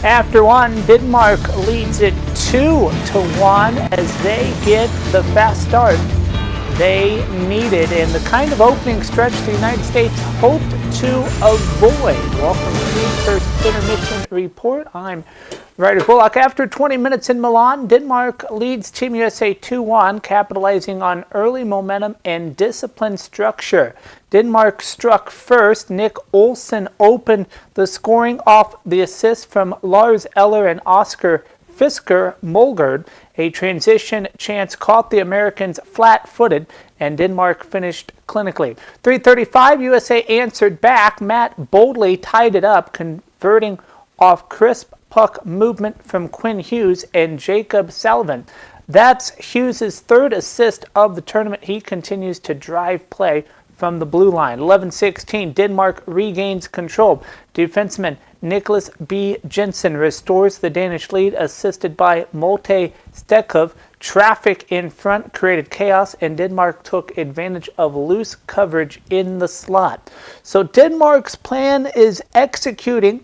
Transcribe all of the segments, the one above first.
After one, Denmark leads it 2-1 as they get the fast start they needed in the kind of opening stretch the United States hoped to avoid. Welcome to the first intermission report. I'm Ryder Bullock. After 20 minutes in Milan, Denmark leads Team USA 2-1, capitalizing on early momentum and disciplined structure. Denmark struck first. Nick Olsen opened the scoring off the assist from Lars Eller and Oscar Fisker Molgaard. A transition chance caught the Americans flat-footed, and Denmark finished clinically. 3:35, USA answered back. Matt boldly tied it up, converting off crisp puck movement from Quinn Hughes and Jacob Sullivan. That's Hughes' third assist of the tournament. He continues to drive play from the blue line. 11:16, Denmark regains control. Defenseman Nicholas B. Jensen restores the Danish lead, assisted by Malte Stekov. Traffic in front created chaos, and Denmark took advantage of loose coverage in the slot. So Denmark's plan is executing,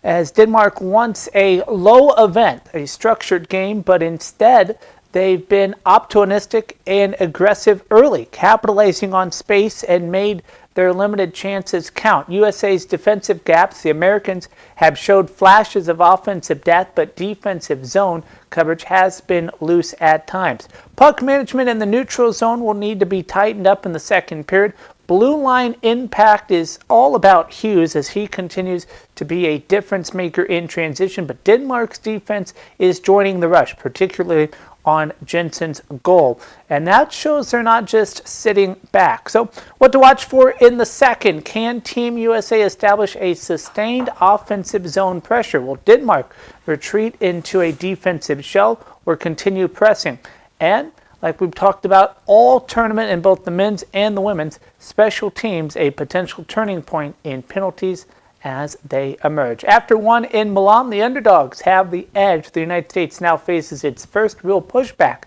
as Denmark wants a low event, a structured game, but instead they've been opportunistic and aggressive early, capitalizing on space and made their limited chances count. USA's defensive gaps, the Americans have showed flashes of offensive depth, but defensive zone coverage has been loose at times. Puck management in the neutral zone will need to be tightened up in the second period. Blue line impact is all about Hughes as he continues to be a difference maker in transition, but Denmark's defense is joining the rush, particularly on Jensen's goal. And that shows they're not just sitting back. So what to watch for in the second? Can Team USA establish a sustained offensive zone pressure? Will Denmark retreat into a defensive shell or continue pressing? And like we've talked about all tournament in both the men's and the women's, special teams a potential turning point in penalties as they emerge. After one in Milan, the underdogs have the edge. The United States now faces its first real pushback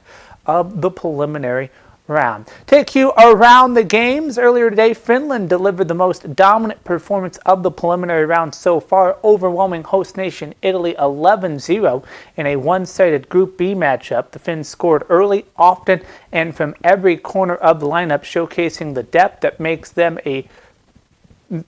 of the preliminary round. Take you around the games. Earlier today, Finland delivered the most dominant performance of the preliminary round so far, overwhelming host nation Italy 11-0 in a one-sided Group B matchup. The Finns scored early, often, and from every corner of the lineup, showcasing the depth that makes them a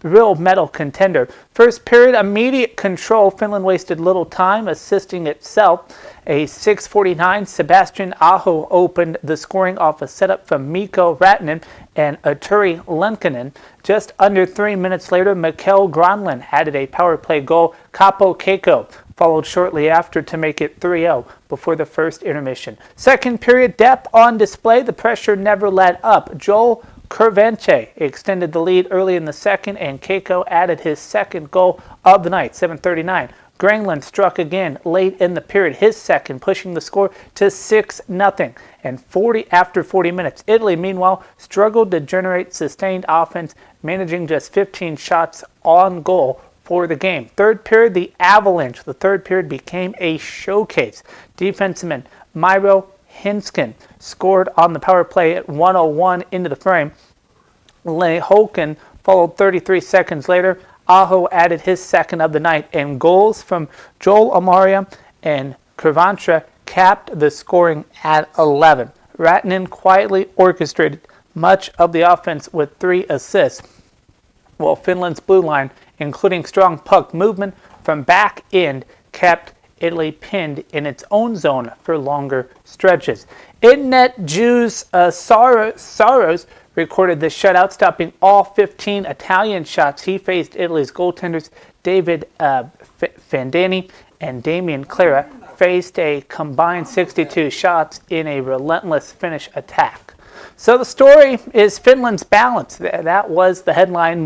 real medal contender. First period, immediate control. Finland wasted little time assisting itself. A 6:49, Sebastian Aho opened the scoring off a setup from Mikko Ratinen and Arturi Lenkinen. Just under 3 minutes later, Mikael Granlund added a power play goal. Capo Keiko followed shortly after to make it 3-0 before the first intermission. Second period, depth on display. The pressure never let up. Joel Kurvente extended the lead early in the second, and Keiko added his second goal of the night, 7:39. Granlund struck again late in the period, his second, pushing the score to 6-0. And after 40 minutes, Italy, meanwhile, struggled to generate sustained offense, managing just 15 shots on goal for the game. Third period, the avalanche. The third period became a showcase. Defenseman Miro Hinskin scored on the power play at 1:01 into the frame. Lehoken followed 33 seconds later. Aho added his second of the night, and goals from Joel Amaria and Kurvantra capped the scoring at 11. Ratinen quietly orchestrated much of the offense with 3 assists, while Finland's blue line, including strong puck movement from back end, kept Italy pinned in its own zone for longer stretches. In-net Jews Saros recorded the shutout, stopping all 15 Italian shots. He faced Italy's goaltenders David Fandani and Damian Clara, faced a combined 62 shots in a relentless Finnish attack. So the story is Finland's balance. That was the headline.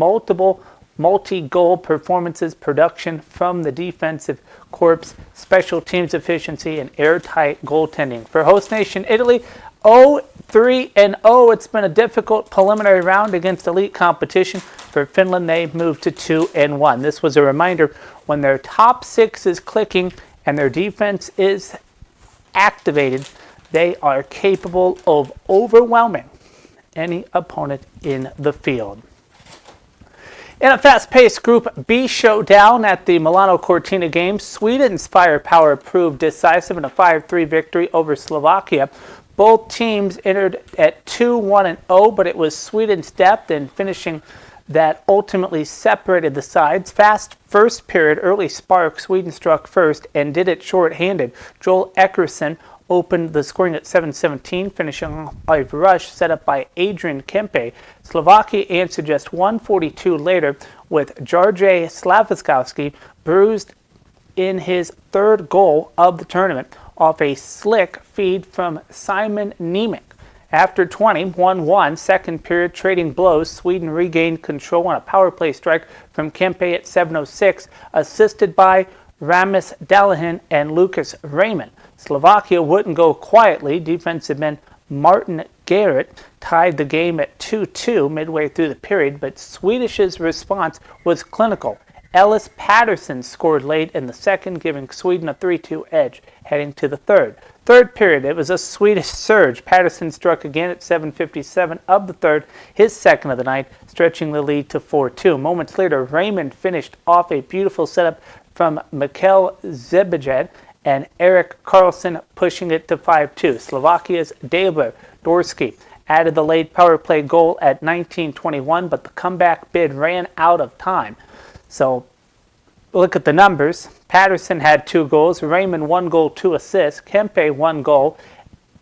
Multi-goal performances, production from the defensive corps, special teams efficiency, and airtight goaltending. For host nation Italy, 0-3-0. It's been a difficult preliminary round against elite competition. For Finland, they moved to 2-1. This was a reminder when their top six is clicking and their defense is activated, they are capable of overwhelming any opponent in the field. In a fast-paced Group B showdown at the Milan and Cortina Games, Sweden's firepower proved decisive in a 5-3 victory over Slovakia. Both teams entered at 2-1-0, but it was Sweden's depth in finishing that ultimately separated the sides. Fast first period, early spark, Sweden struck first and did it short-handed. Joel Eckerson opened the scoring at 7:17, finishing off a rush set up by Adrian Kempe. Slovakia answered just 1:42 later with Jarje Slavskowski bruised in his third goal of the tournament off a slick feed from Simon Nemec. After 20, 1-1, second period trading blows, Sweden regained control on a power play strike from Kempe at 7:06, assisted by Ramis Dalahin and Lucas Raymond. Slovakia wouldn't go quietly. Defensive man Martin Garrett tied the game at 2-2 midway through the period, but Swedish's response was clinical. Ellis Patterson scored late in the second, giving Sweden a 3-2 edge heading to the third. Third period, it was a Swedish surge. Patterson struck again at 7:57 of the third, his second of the night, stretching the lead to 4-2. Moments later, Raymond finished off a beautiful setup from Mikael Zebejed and Erik Karlsson, pushing it to 5-2. Slovakia's Dalibor Dorski added the late power play goal at 19:21, but the comeback bid ran out of time. So look at the numbers. Patterson had 2 goals, Raymond 1 goal, 2 assists, Kempe 1 goal,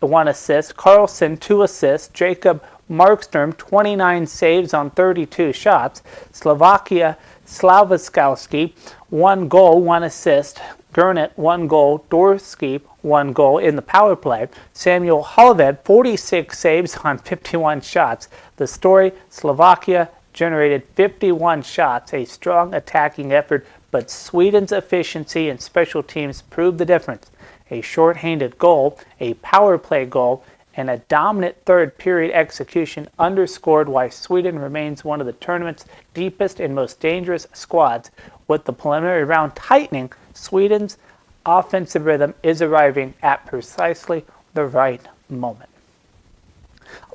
1 assist, Karlsson 2 assists, Jacob Markstrom 29 saves on 32 shots, Slovakia Slavskowski 1 goal, 1 assist, Gernot 1 goal, Dorski 1 goal in the power play, Samuel Holleved 46 saves on 51 shots. The story, Slovakia generated 51 shots, a strong attacking effort, but Sweden's efficiency and special teams proved the difference. A short-handed goal, a power play goal, and a dominant third period execution underscored why Sweden remains one of the tournament's deepest and most dangerous squads. With the preliminary round tightening, Sweden's offensive rhythm is arriving at precisely the right moment.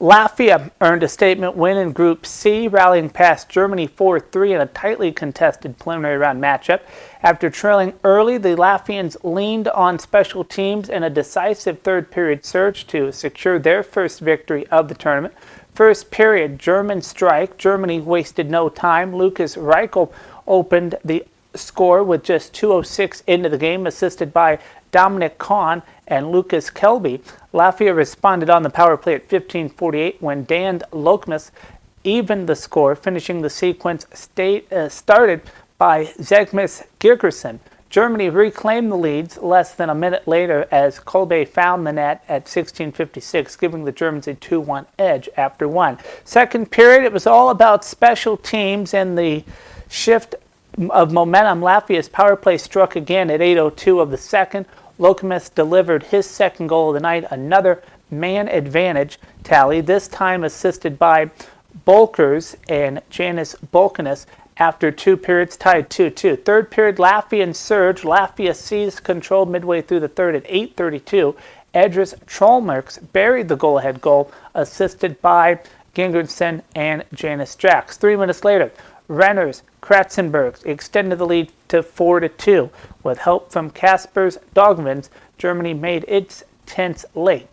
Latvia earned a statement win in Group C, rallying past Germany 4-3 in a tightly contested preliminary round matchup. After trailing early, the Latvians leaned on special teams in a decisive third period surge to secure their first victory of the tournament. First period, German strike. Germany wasted no time. Lucas Reichel opened the score with just 2:06 into the game, assisted by Dominic Kahn and Lucas Kelby. Latvia responded on the power play at 15:48 when Dan Lokmas evened the score, finishing the sequence started by Zegmis Girgerson. Germany reclaimed the leads less than a minute later as Kolbe found the net at 16:56, giving the Germans a 2-1 edge after one. Second period, it was all about special teams and the shift of momentum. Latvia's power play struck again at 8:02 of the second. Lokmas delivered his second goal of the night, another man advantage tally, this time assisted by Bolkers and Janis Bolkanis after 2 periods, tied 2-2. Third period, Latvian surge. Latvia seized control midway through the third at 8:32. Edris Trollmerks buried the goal-ahead goal, assisted by Gingerson and Janis Jacks. 3 minutes later, Renners Kratzenbergs extended the lead to 4-2. With help from Kaspers Dogvins, Germany made its 10th late.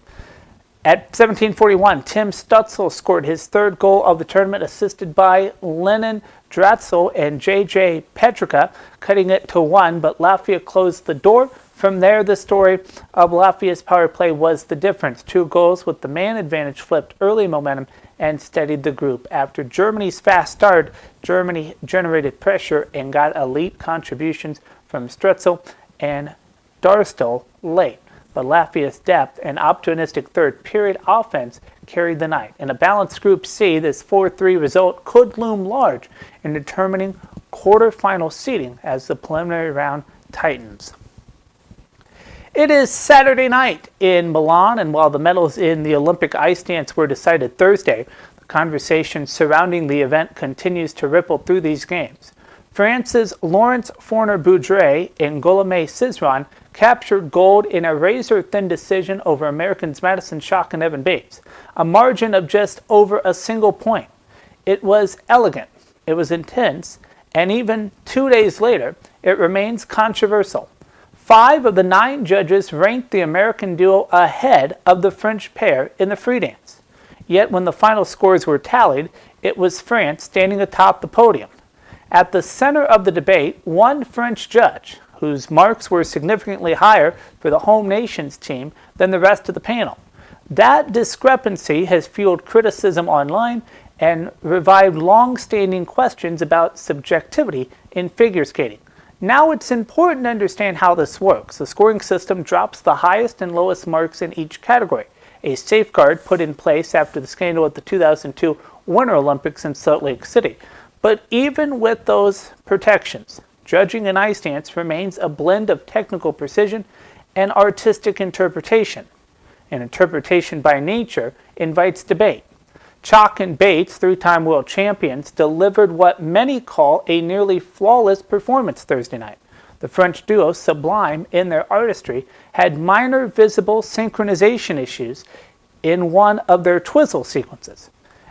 At 17:41, Tim Stutzel scored his third goal of the tournament, assisted by Lenin Dratzel and J.J. Petrika, cutting it to 1, but Latvia closed the door. From there, the story of Latvia's power play was the difference. 2 goals with the man advantage flipped early momentum and steadied the group. After Germany's fast start, Germany generated pressure and got elite contributions from Strutzel and Darstel late. But Latvia's depth and opportunistic third period offense carried the night. In a balanced Group C, this 4-3 result could loom large in determining quarterfinal seeding as the preliminary round tightens. It is Saturday night in Milan, and while the medals in the Olympic ice dance were decided Thursday, the conversation surrounding the event continues to ripple through these games. France's Laurence Fournier-Boudre and Guillaume Cizeron captured gold in a razor-thin decision over Americans Madison Schock and Evan Bates, a margin of just over a single point. It was elegant, it was intense, and even 2 days later, it remains controversial. 5 of the 9 judges ranked the American duo ahead of the French pair in the free dance. Yet when the final scores were tallied, it was France standing atop the podium. At the center of the debate, one French judge, whose marks were significantly higher for the home nation's team than the rest of the panel. That discrepancy has fueled criticism online and revived long-standing questions about subjectivity in figure skating. Now it's important to understand how this works. The scoring system drops the highest and lowest marks in each category, a safeguard put in place after the scandal at the 2002 Winter Olympics in Salt Lake City. But even with those protections, judging in ice dance remains a blend of technical precision and artistic interpretation. And interpretation by nature invites debate. Chalk and Bates, 3-time world champions, delivered what many call a nearly flawless performance Thursday night. The French duo, sublime in their artistry, had minor visible synchronization issues in one of their twizzle sequences.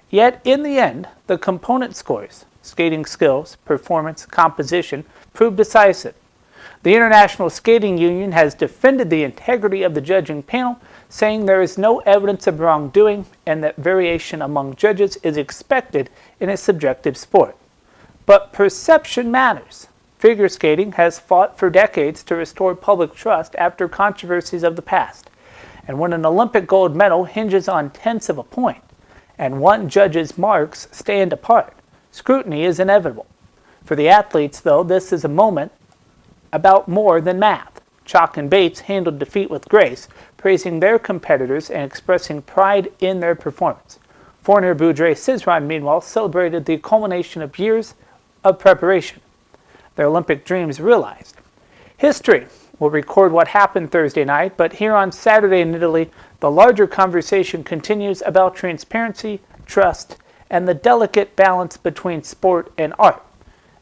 Yet in the end, the component scores, skating skills, performance, composition, proved decisive. The International Skating Union has defended the integrity of the judging panel, saying there is no evidence of wrongdoing and that variation among judges is expected in a subjective sport. But perception matters. Figure skating has fought for decades to restore public trust after controversies of the past. And when an Olympic gold medal hinges on tenths of a point, and one judge's marks stand apart, scrutiny is inevitable. For the athletes, though, this is a moment about more than math. Chalk and Bates handled defeat with grace, praising their competitors and expressing pride in their performance. Fournier, Boudreau, Cizeron, meanwhile, celebrated the culmination of years of preparation. Their Olympic dreams realized. History will record what happened Thursday night, but here on Saturday in Italy, the larger conversation continues about transparency, trust, and the delicate balance between sport and art.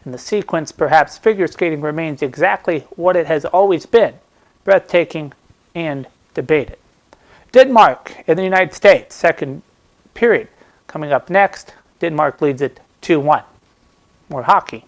In the sequence, perhaps figure skating remains exactly what it has always been, breathtaking and debated. Denmark in the United States, second period. Coming up next, Denmark leads it 2-1. More hockey